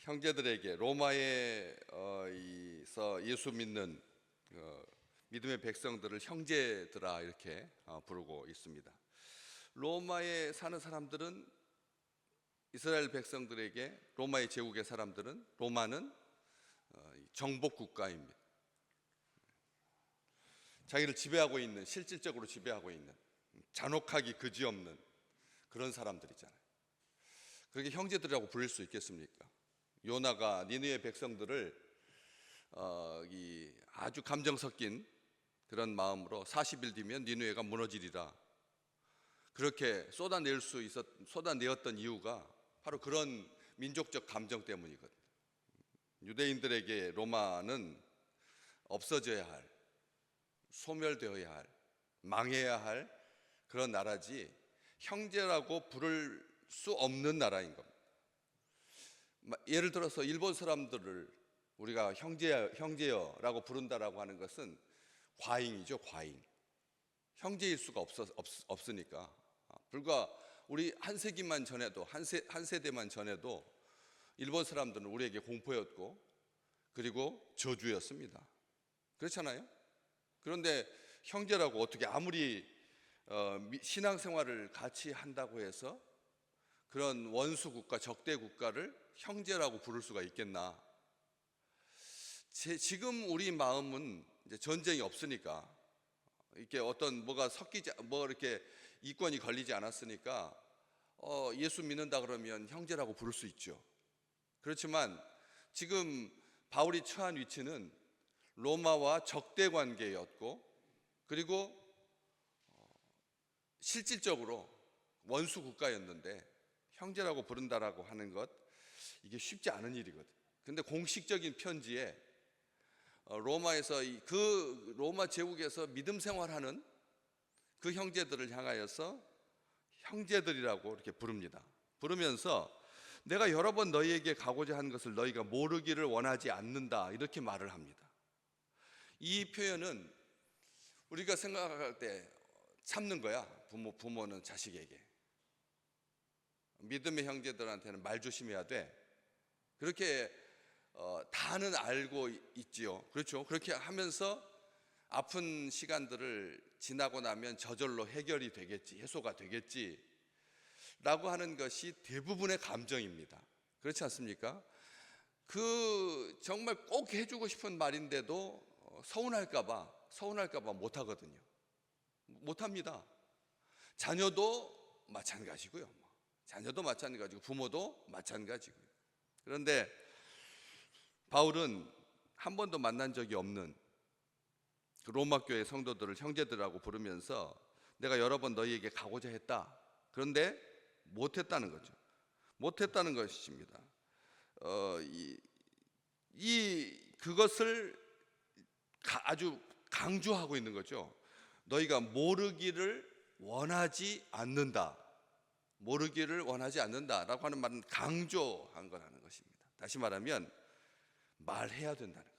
형제들에게 로마에서 예수 믿는 믿음의 백성들을 형제들아 이렇게 부르고 있습니다. 로마에 사는 사람들은 이스라엘 백성들에게 로마의 제국의 사람들은 로마는 정복 국가입니다. 자기를 지배하고 있는, 실질적으로 지배하고 있는, 잔혹하기 그지없는 그런 사람들이잖아요. 그렇게 형제들이라고 부를 수 있겠습니까? 요나가 니느웨 백성들을 아주 감정 섞인 그런 마음으로 40일 뒤면 니느웨가 무너지리라 그렇게 쏟아내었던 이유가 바로 그런 민족적 감정 때문이거든요. 유대인들에게 로마는 없어져야 할, 소멸되어야 할, 망해야 할 그런 나라지 형제라고 부를 수 없는 나라인 겁니다. 예를 들어서 일본 사람들을 우리가 형제여라고 부른다라고 하는 것은 과잉이죠, 과잉. 형제일 수가 없으니까. 불과 우리 한 세기만 전에도, 한 세대만 전에도 일본 사람들은 우리에게 공포였고 그리고 저주였습니다. 그렇잖아요? 그런데 형제라고 어떻게 아무리 신앙생활을 같이 한다고 해서 그런 원수 국가, 적대 국가를 형제라고 부를 수가 있겠나? 지금 우리 마음은 이제 전쟁이 없으니까 이렇게 이렇게 이권이 걸리지 않았으니까 예수 믿는다 그러면 형제라고 부를 수 있죠. 그렇지만 지금 바울이 처한 위치는 로마와 적대 관계였고 그리고 실질적으로 원수 국가였는데 형제라고 부른다라고 하는 것 이게 쉽지 않은 일이거든. 근데 공식적인 편지에 그 로마 제국에서 믿음 생활하는 그 형제들을 향하여서 형제들이라고 이렇게 부릅니다. 부르면서 내가 여러 번 너희에게 가고자 한 것을 너희가 모르기를 원하지 않는다 이렇게 말을 합니다. 이 표현은 우리가 생각할 때 참는 거야. 부모는 자식에게. 믿음의 형제들한테는 말 조심해야 돼. 그렇게 다는 알고 있지요. 그렇죠? 그렇게 하면서 아픈 시간들을 지나고 나면 저절로 해결이 되겠지, 해소가 되겠지 라고 하는 것이 대부분의 감정입니다. 그렇지 않습니까? 정말 꼭 해주고 싶은 말인데도 서운할까봐 못하거든요. 못합니다. 자녀도 마찬가지고요. 부모도 마찬가지고요. 그런데 바울은 한 번도 만난 적이 없는 그 로마 교회 성도들을 형제들하고 부르면서 내가 여러 번 너희에게 가고자 했다. 그런데 못했다는 거죠. 못했다는 것입니다. 그것을 아주 강조하고 있는 거죠. 너희가 모르기를 원하지 않는다라고 하는 말은 강조한 거라는 것입니다. 다시 말하면 말해야 된다는 거죠.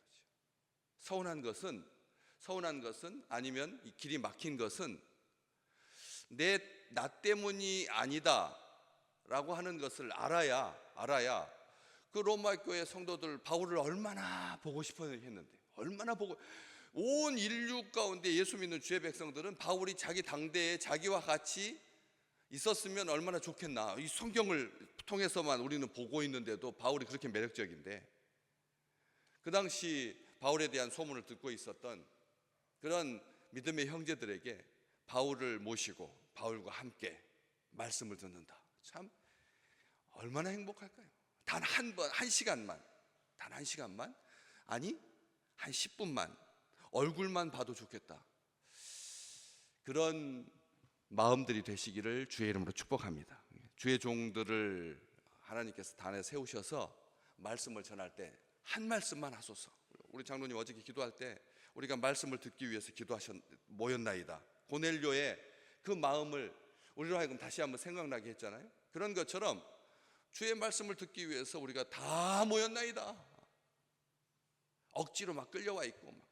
서운한 것은 아니면 이 길이 막힌 것은 나 때문이 아니다라고 하는 것을 알아야 그 로마 교회 성도들 바울을 얼마나 보고 싶어 했는데 온 인류 가운데 예수 믿는 주의 백성들은 바울이 자기 당대에 자기와 같이 있었으면 얼마나 좋겠나. 이 성경을 통해서만 우리는 보고 있는데도 바울이 그렇게 매력적인데 그 당시 바울에 대한 소문을 듣고 있었던 그런 믿음의 형제들에게 바울을 모시고 바울과 함께 말씀을 듣는다. 참 얼마나 행복할까요? 단 한 시간만 아니 한 10분만 얼굴만 봐도 좋겠다. 그런 마음들이 되시기를 주의 이름으로 축복합니다. 주의 종들을 하나님께서 단에 세우셔서 말씀을 전할 때 한 말씀만 하소서. 우리 장로님 어저께 기도할 때 우리가 말씀을 듣기 위해서 모였나이다. 고넬료의 그 마음을 우리로 하여금 다시 한번 생각나게 했잖아요. 그런 것처럼 주의 말씀을 듣기 위해서 우리가 다 모였나이다. 억지로 막 끌려와 있고 막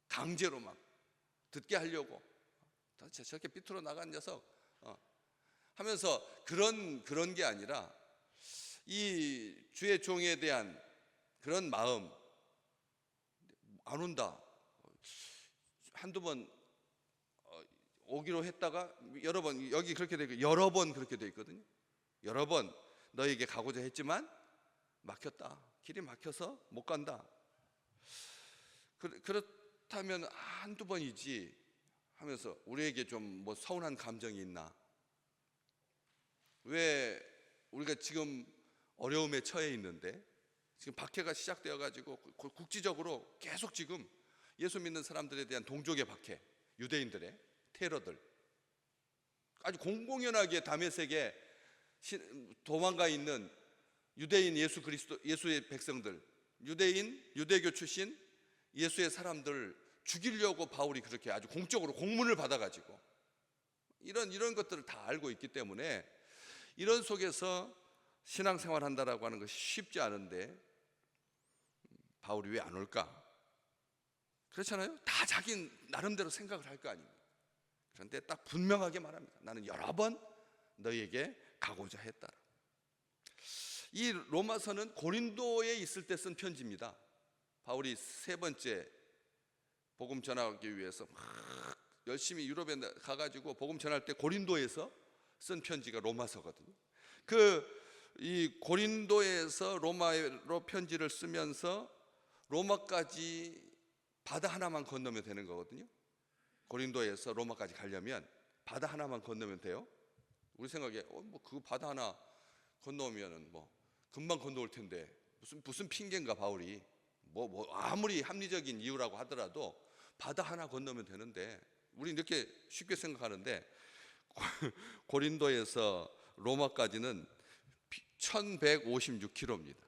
강제로 막 듣게 하려고 저렇게 삐뚤어 나간 녀석 하면서 그런 게 아니라 이 주의 종에 대한 그런 마음, 안 온다. 한두 번 오기로 했다가 여러 번, 여기 그렇게 돼 있고 여러 번 그렇게 돼 있거든요. 여러 번 너에게 가고자 했지만 막혔다. 길이 막혀서 못 간다. 그렇다면 한두 번이지 하면서 우리에게 좀 뭐 서운한 감정이 있나? 왜 우리가 지금 어려움에 처해 있는데, 지금 박해가 시작되어 가지고 국지적으로 계속 지금 예수 믿는 사람들에 대한 동족의 박해, 유대인들의 테러들, 아주 공공연하게 다메섹에 도망가 있는 유대인 예수의 백성들, 유대교 출신 예수의 사람들 죽이려고 바울이 그렇게 아주 공적으로 공문을 받아가지고 이런 것들을 다 알고 있기 때문에 이런 속에서 신앙생활 한다라고 하는 것이 쉽지 않은데 바울이 왜 안 올까? 그렇잖아요. 다 자기 나름대로 생각을 할 거 아닙니까? 그런데 딱 분명하게 말합니다. 나는 여러 번 너희에게 가고자 했다. 이 로마서는 고린도에 있을 때 쓴 편지입니다. 바울이 세 번째 복음 전하기 위해서 막 열심히 유럽에 가가지고 복음 전할 때 고린도에서 쓴 편지가 로마서거든요. 이 고린도에서 로마로 편지를 쓰면서 로마까지 바다 하나만 건너면 되는 거거든요. 고린도에서 로마까지 가려면 바다 하나만 건너면 돼요. 우리 생각에 뭐 그 바다 하나 건너오면은 뭐 금방 건너올 텐데 무슨 핑계인가 바울이 뭐 아무리 합리적인 이유라고 하더라도 바다 하나 건너면 되는데 우리 이렇게 쉽게 생각하는데 고린도에서 로마까지는 1156km입니다.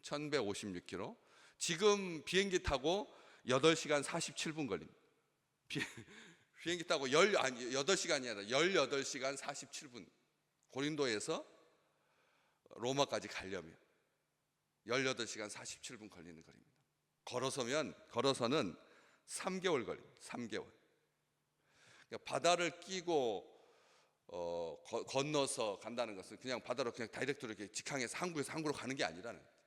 1156km. 지금 비행기 타고 8시간 47분 걸립니다. 비행기 타고 8시간이 아니라 18시간 47분. 고린도에서 로마까지 가려면 18시간 47분 걸리는 거리입니다. 걸어서는 3개월 걸립니다. 3개월. 그러니까 바다를 끼고 건너서 간다는 것은 그냥 바다로 그냥 다이렉트로 이렇게 직항해서 한국에서 항구로 가는 게 아니라는 거죠.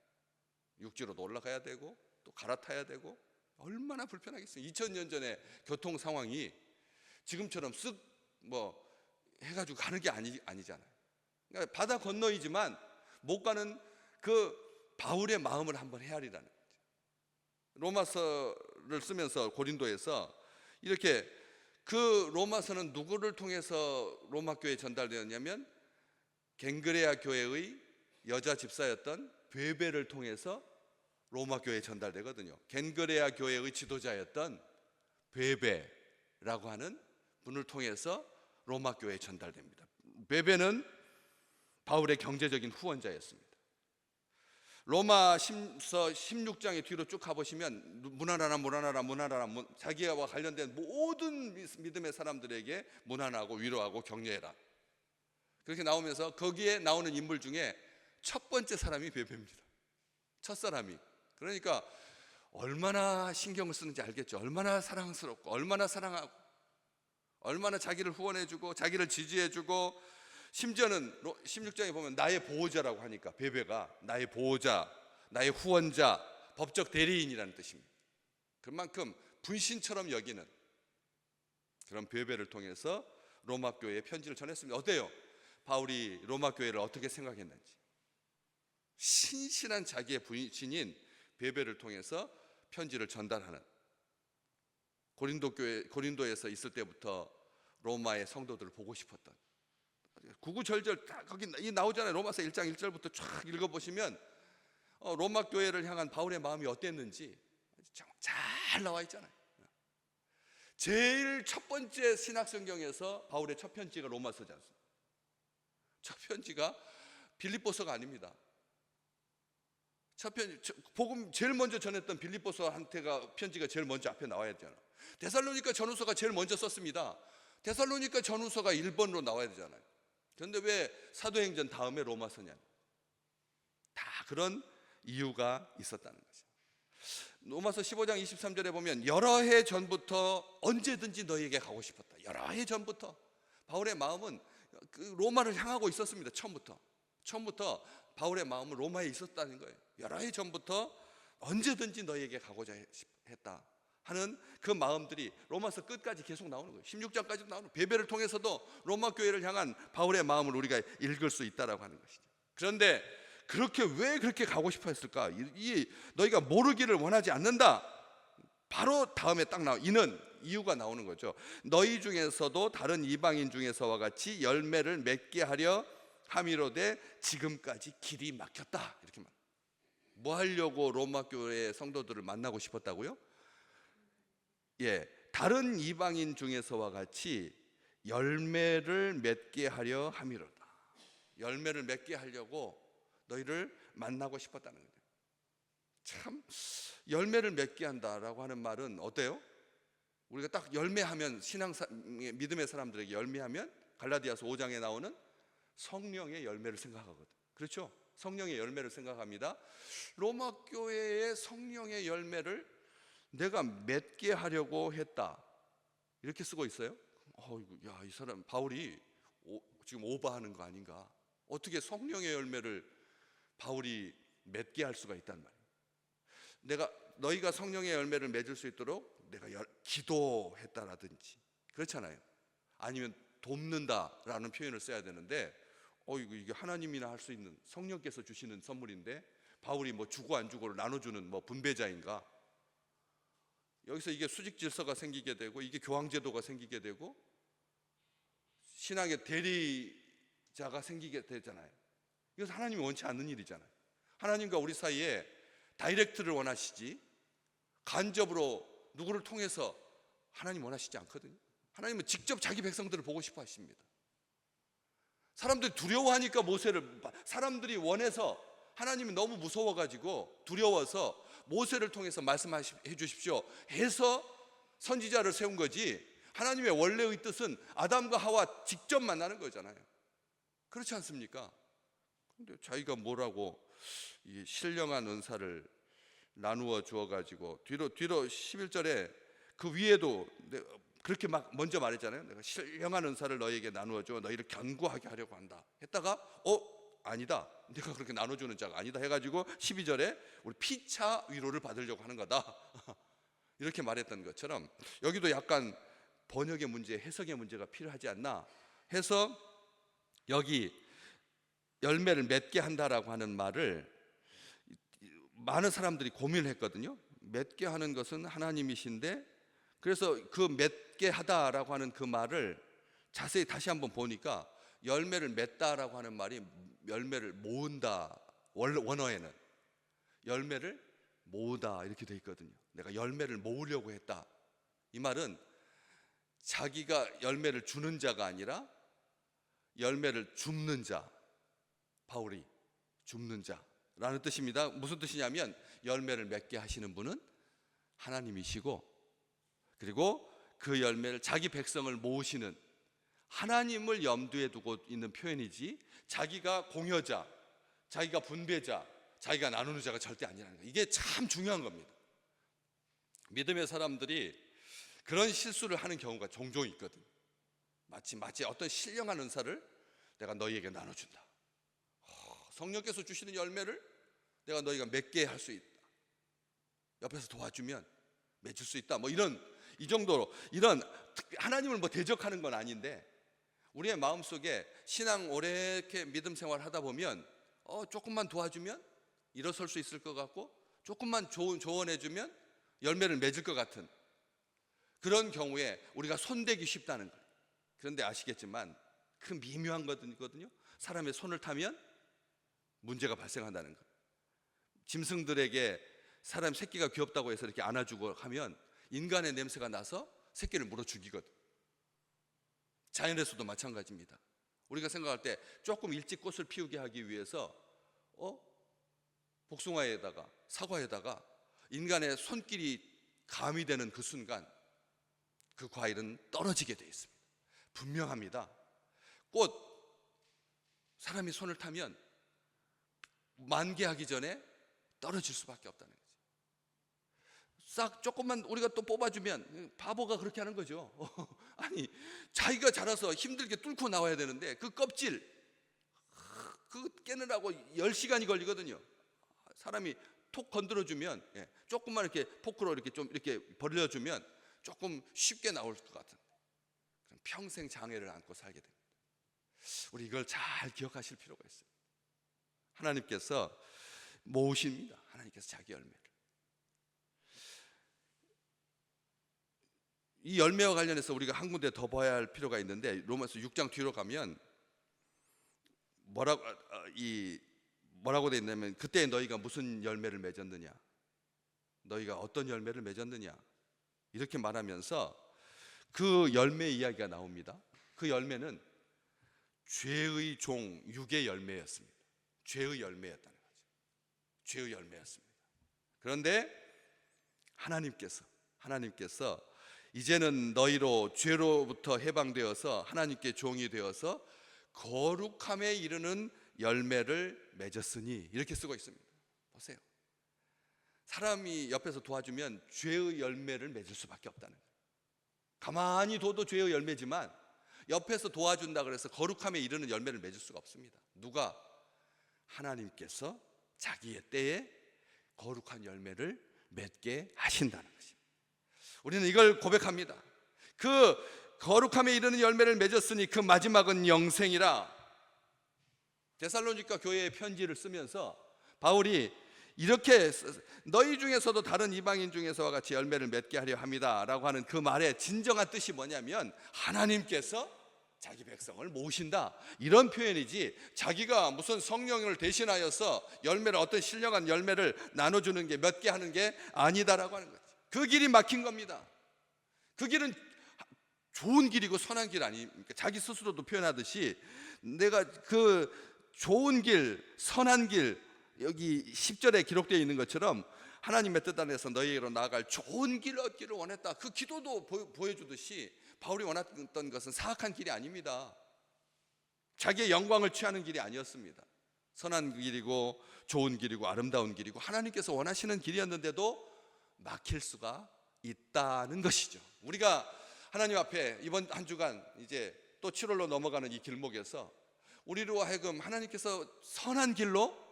육지로도 올라가야 되고 또 갈아타야 되고 얼마나 불편하겠어요. 2000년 전에 교통 상황이 지금처럼 쓱 뭐 해가지고 가는 게 아니잖아요. 그러니까 바다 건너이지만 못 가는 그 바울의 마음을 한번 헤아리라는 거죠. 로마서를 쓰면서 고린도에서 이렇게 그 로마서는 누구를 통해서 로마 교회에 전달되었냐면 갱그레아 교회의 여자 집사였던 베베를 통해서 로마 교회에 전달되거든요. 갱그레아 교회의 지도자였던 베베라고 하는 분을 통해서 로마 교회에 전달됩니다. 베베는 바울의 경제적인 후원자였습니다. 로마서 16장의 뒤로 쭉 가보시면 문안하라 자기와 관련된 모든 믿음의 사람들에게 문안하고 위로하고 격려해라. 그렇게 나오면서 거기에 나오는 인물 중에 첫 번째 사람이 베베입니다. 첫 사람이. 그러니까 얼마나 신경을 쓰는지 알겠죠. 얼마나 사랑스럽고 얼마나 사랑하고 얼마나 자기를 후원해주고 자기를 지지해주고 심지어는 16장에 보면 나의 보호자라고 하니까 베베가 나의 보호자, 나의 후원자, 법적 대리인이라는 뜻입니다. 그만큼 분신처럼 여기는 그런 베베를 통해서 로마 교회에 편지를 전했습니다. 어때요? 바울이 로마 교회를 어떻게 생각했는지. 신실한 자기의 분신인 베베를 통해서 편지를 전달하는, 고린도에서 있을 때부터 로마의 성도들을 보고 싶었던, 구구절절 다 거기 나오잖아요. 로마서 1장 1절부터 쫙 읽어보시면 로마 교회를 향한 바울의 마음이 어땠는지 잘 나와 있잖아요. 제일 첫 번째 신학성경에서 바울의 첫 편지가 로마서지 않습니까? 첫 편지가 빌립보서가 아닙니다. 첫 편지, 복음 제일 먼저 전했던 빌립보서한테가 편지가 제일 먼저 앞에 나와야 되잖아요. 데살로니가 전후서가 제일 먼저 썼습니다. 데살로니가 전후서가 1번으로 나와야 되잖아요. 그런데 왜 사도행전 다음에 로마서냐? 다 그런 이유가 있었다는 거죠. 로마서 15장 23절에 보면 여러 해 전부터 언제든지 너희에게 가고 싶었다. 여러 해 전부터 바울의 마음은 그 로마를 향하고 있었습니다. 처음부터 바울의 마음은 로마에 있었다는 거예요. 여러 해 전부터 언제든지 너에게 가고자 했다 하는 그 마음들이 로마서 끝까지 계속 나오는 거예요. 16장까지도 나오는 거예요. 베베를 통해서도 로마 교회를 향한 바울의 마음을 우리가 읽을 수 있다라고 하는 것이죠. 그런데 왜 그렇게 가고 싶어 했을까? 너희가 모르기를 원하지 않는다. 바로 다음에 딱 이유가 나오는 거죠. 너희 중에서도 다른 이방인 중에서와 같이 열매를 맺게 하려 함이로되 지금까지 길이 막혔다. 이렇게 말. 뭐 하려고 로마 교회 성도들을 만나고 싶었다고요? 다른 이방인 중에서와 같이 열매를 맺게 하려 함이로다. 열매를 맺게 하려고 너희를 만나고 싶었다는 거예요. 참, 열매를 맺게 한다라고 하는 말은 어때요? 우리가 딱 열매하면 믿음의 사람들에게 열매하면 갈라디아서 5장에 나오는 성령의 열매를 생각하거든. 그렇죠? 성령의 열매를 생각합니다. 로마 교회의 성령의 열매를 내가 맺게 하려고 했다. 이렇게 쓰고 있어요. 이 사람 바울이 지금 오버하는 거 아닌가? 어떻게 성령의 열매를 바울이 맺게 할 수가 있단 말이에요. 너희가 성령의 열매를 맺을 수 있도록 내가 기도했다라든지 그렇잖아요. 아니면 돕는다라는 표현을 써야 되는데 이게 하나님이나 할 수 있는 성령께서 주시는 선물인데 바울이 뭐 주고 안 주고를 나눠주는 뭐 분배자인가? 여기서 이게 수직 질서가 생기게 되고 이게 교황제도가 생기게 되고 신앙의 대리자가 생기게 되잖아요. 이것은 하나님이 원치 않는 일이잖아요. 하나님과 우리 사이에 다이렉트를 원하시지 간접으로 누구를 통해서 하나님 원하시지 않거든요. 하나님은 직접 자기 백성들을 보고 싶어 하십니다. 사람들이 두려워하니까 사람들이 원해서 하나님이 너무 무서워가지고 두려워서 모세를 통해서 말씀해 주십시오 해서 선지자를 세운 거지, 하나님의 원래의 뜻은 아담과 하와 직접 만나는 거잖아요. 그렇지 않습니까? 근데 자기가 뭐라고 이 신령한 은사를 나누어 주어가지고 뒤로 11절에 그 위에도 그렇게 막 먼저 말했잖아요. 내가 신령한 은사를 너희에게 나누어줘 너희를 견고하게 하려고 한다 했다가 아니다, 내가 그렇게 나눠주는 자가 아니다 해가지고 12절에 우리 피차 위로를 받으려고 하는 거다 이렇게 말했던 것처럼 여기도 약간 번역의 문제, 해석의 문제가 필요하지 않나 해서 여기 열매를 맺게 한다라고 하는 말을 많은 사람들이 고민을 했거든요. 맺게 하는 것은 하나님이신데, 그래서 그 맺게 하다라고 하는 그 말을 자세히 다시 한번 보니까 열매를 맺다라고 하는 말이 열매를 모은다, 원어에는 열매를 모으다 이렇게 돼 있거든요. 내가 열매를 모으려고 했다. 이 말은 자기가 열매를 주는 자가 아니라 열매를 줍는 자, 바울이 줍는 자라는 뜻입니다. 무슨 뜻이냐면 열매를 맺게 하시는 분은 하나님이시고, 그리고 그 열매를 자기 백성을 모으시는 하나님을 염두에 두고 있는 표현이지 자기가 공여자, 자기가 분배자, 자기가 나누는 자가 절대 아니라는 거예요. 이게 참 중요한 겁니다. 믿음의 사람들이 그런 실수를 하는 경우가 종종 있거든요. 마치 어떤 신령한 은사를 내가 너희에게 나눠준다, 성령께서 주시는 열매를 내가 너희가 맺게 할 수 있다, 옆에서 도와주면 맺을 수 있다, 이 정도로 이런 하나님을 대적하는 건 아닌데 우리의 마음속에 신앙 오래 이렇게 믿음 생활 하다 보면 조금만 도와주면 일어설 수 있을 것 같고 조금만 조언해주면 열매를 맺을 것 같은 그런 경우에 우리가 손대기 쉽다는 거예요. 그런데 아시겠지만 그 미묘한 거거든요. 사람의 손을 타면 문제가 발생한다는 거예요. 짐승들에게 사람 새끼가 귀엽다고 해서 이렇게 안아주고 하면 인간의 냄새가 나서 새끼를 물어 죽이거든. 자연에서도 마찬가지입니다. 우리가 생각할 때 조금 일찍 꽃을 피우게 하기 위해서 복숭아에다가 사과에다가 인간의 손길이 가미되는 그 순간 그 과일은 떨어지게 되어 있습니다. 분명합니다. 꽃, 사람이 손을 타면 만개하기 전에 떨어질 수밖에 없다는 거죠. 싹 조금만 우리가 또 뽑아주면 바보가 그렇게 하는 거죠. 아니 자기가 자라서 힘들게 뚫고 나와야 되는데 그 껍질 그거 깨느라고 10시간이 걸리거든요. 사람이 톡 건드려주면, 조금만 이렇게 포크로 이렇게 좀 이렇게 벌려주면 조금 쉽게 나올 것 같은데, 그럼 평생 장애를 안고 살게 됩니다. 우리 이걸 잘 기억하실 필요가 있어요. 하나님께서 모으십니다. 하나님께서 자기 열매를. 이 열매와 관련해서 우리가 한 군데 더 봐야 할 필요가 있는데, 로마서 6장 뒤로 가면 뭐라고 돼 있냐면, 그때 너희가 무슨 열매를 맺었느냐, 너희가 어떤 열매를 맺었느냐, 이렇게 말하면서 그 열매 이야기가 나옵니다. 그 열매는 죄의 종 육의 열매였습니다. 죄의 열매였다는 거죠. 죄의 열매였습니다. 그런데 하나님께서 이제는 너희로 죄로부터 해방되어서 하나님께 종이 되어서 거룩함에 이르는 열매를 맺었으니, 이렇게 쓰고 있습니다. 보세요. 사람이 옆에서 도와주면 죄의 열매를 맺을 수밖에 없다는 거예요. 가만히 둬도 죄의 열매지만 옆에서 도와준다 그래서 거룩함에 이르는 열매를 맺을 수가 없습니다. 누가? 하나님께서 자기의 때에 거룩한 열매를 맺게 하신다는 것입니다. 우리는 이걸 고백합니다. 그 거룩함에 이르는 열매를 맺었으니 그 마지막은 영생이라. 데살로니가 교회에 편지를 쓰면서 바울이 이렇게, 너희 중에서도 다른 이방인 중에서와 같이 열매를 맺게 하려 합니다 라고 하는 그 말의 진정한 뜻이 뭐냐면, 하나님께서 자기 백성을 모으신다, 이런 표현이지, 자기가 무슨 성령을 대신하여서 열매를, 어떤 신령한 열매를 나눠주는 게, 몇 개 하는 게 아니다라고 하는 거지. 그 길이 막힌 겁니다. 그 길은 좋은 길이고 선한 길 아닙니까? 자기 스스로도 표현하듯이, 내가 그 좋은 길, 선한 길, 여기 10절에 기록되어 있는 것처럼 하나님의 뜻 안에서 너희로 나아갈 좋은 길 얻기를 원했다, 그 기도도 보여주듯이 바울이 원했던 것은 사악한 길이 아닙니다. 자기의 영광을 취하는 길이 아니었습니다. 선한 길이고 좋은 길이고 아름다운 길이고 하나님께서 원하시는 길이었는데도 막힐 수가 있다는 것이죠. 우리가 하나님 앞에 이번 한 주간 이제 또 7월로 넘어가는 이 길목에서 우리로 하여금 하나님께서 선한 길로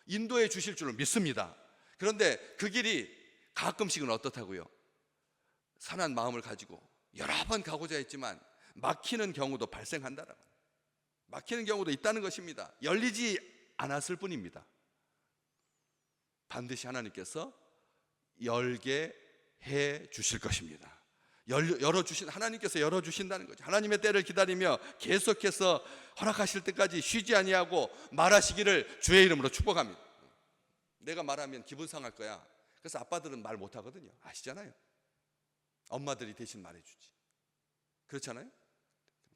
인도해 주실 줄을 믿습니다. 그런데 그 길이 가끔씩은 어떻다고요? 선한 마음을 가지고 여러 번 가고자 했지만 막히는 경우도 발생한다라고, 막히는 경우도 있다는 것입니다. 열리지 않았을 뿐입니다. 반드시 하나님께서 열게 해 주실 것입니다. 하나님께서 열어주신다는 거죠. 하나님의 때를 기다리며 계속해서 허락하실 때까지 쉬지 아니하고 말하시기를 주의 이름으로 축복합니다. 내가 말하면 기분 상할 거야. 그래서 아빠들은 말 못하거든요. 아시잖아요. 엄마들이 대신 말해주지. 그렇잖아요.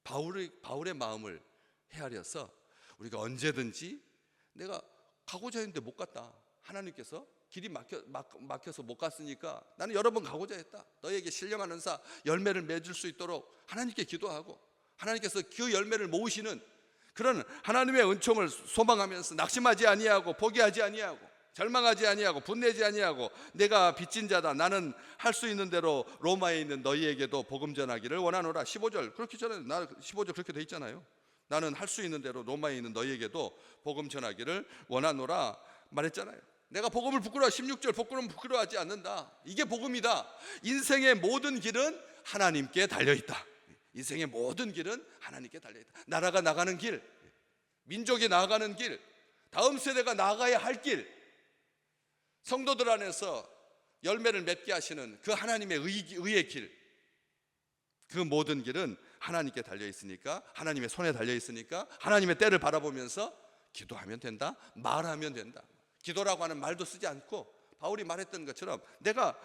바울의 마음을 헤아려서 우리가 언제든지, 내가 가고자 했는데 못 갔다, 하나님께서 길이 막혀서 못 갔으니까 나는 여러 번 가고자 했다, 너에게 신령한 은사 열매를 맺을 수 있도록 하나님께 기도하고, 하나님께서 그 열매를 모으시는 그런 하나님의 은총을 소망하면서 낙심하지 아니하고 포기하지 아니하고 절망하지 아니하고 분내지 아니하고, 내가 빚진 자다, 나는 할 수 있는 대로 로마에 있는 너희에게도 복음 전하기를 원하노라. 15절 그렇게 전에 15절 그렇게 돼 있잖아요. 나는 할 수 있는 대로 로마에 있는 너희에게도 복음 전하기를 원하노라 말했잖아요. 내가 복음을 16절 복음은 부끄러워하지 않는다. 이게 복음이다. 인생의 모든 길은 하나님께 달려있다. 인생의 모든 길은 하나님께 달려있다. 나라가 나가는 길, 민족이 나아가는 길, 다음 세대가 나아가야 할 길, 성도들 안에서 열매를 맺게 하시는 그 하나님의 의의 길, 그 모든 길은 하나님께 달려있으니까, 하나님의 손에 달려있으니까 하나님의 때를 바라보면서 기도하면 된다, 말하면 된다. 기도라고 하는 말도 쓰지 않고, 바울이 말했던 것처럼 내가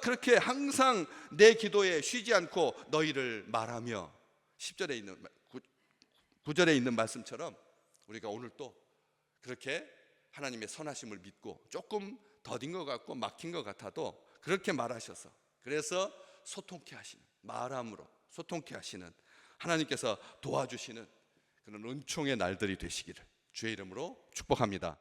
그렇게 항상 내 기도에 쉬지 않고 너희를 말하며, 10절에 있는 9절에 있는 말씀처럼 우리가 오늘 또 그렇게 하나님의 선하심을 믿고, 조금 더딘 것 같고 막힌 것 같아도 그렇게 말하셔서, 그래서 소통케 하시는, 말함으로 소통케 하시는 하나님께서 도와주시는 그런 은총의 날들이 되시기를 주의 이름으로 축복합니다.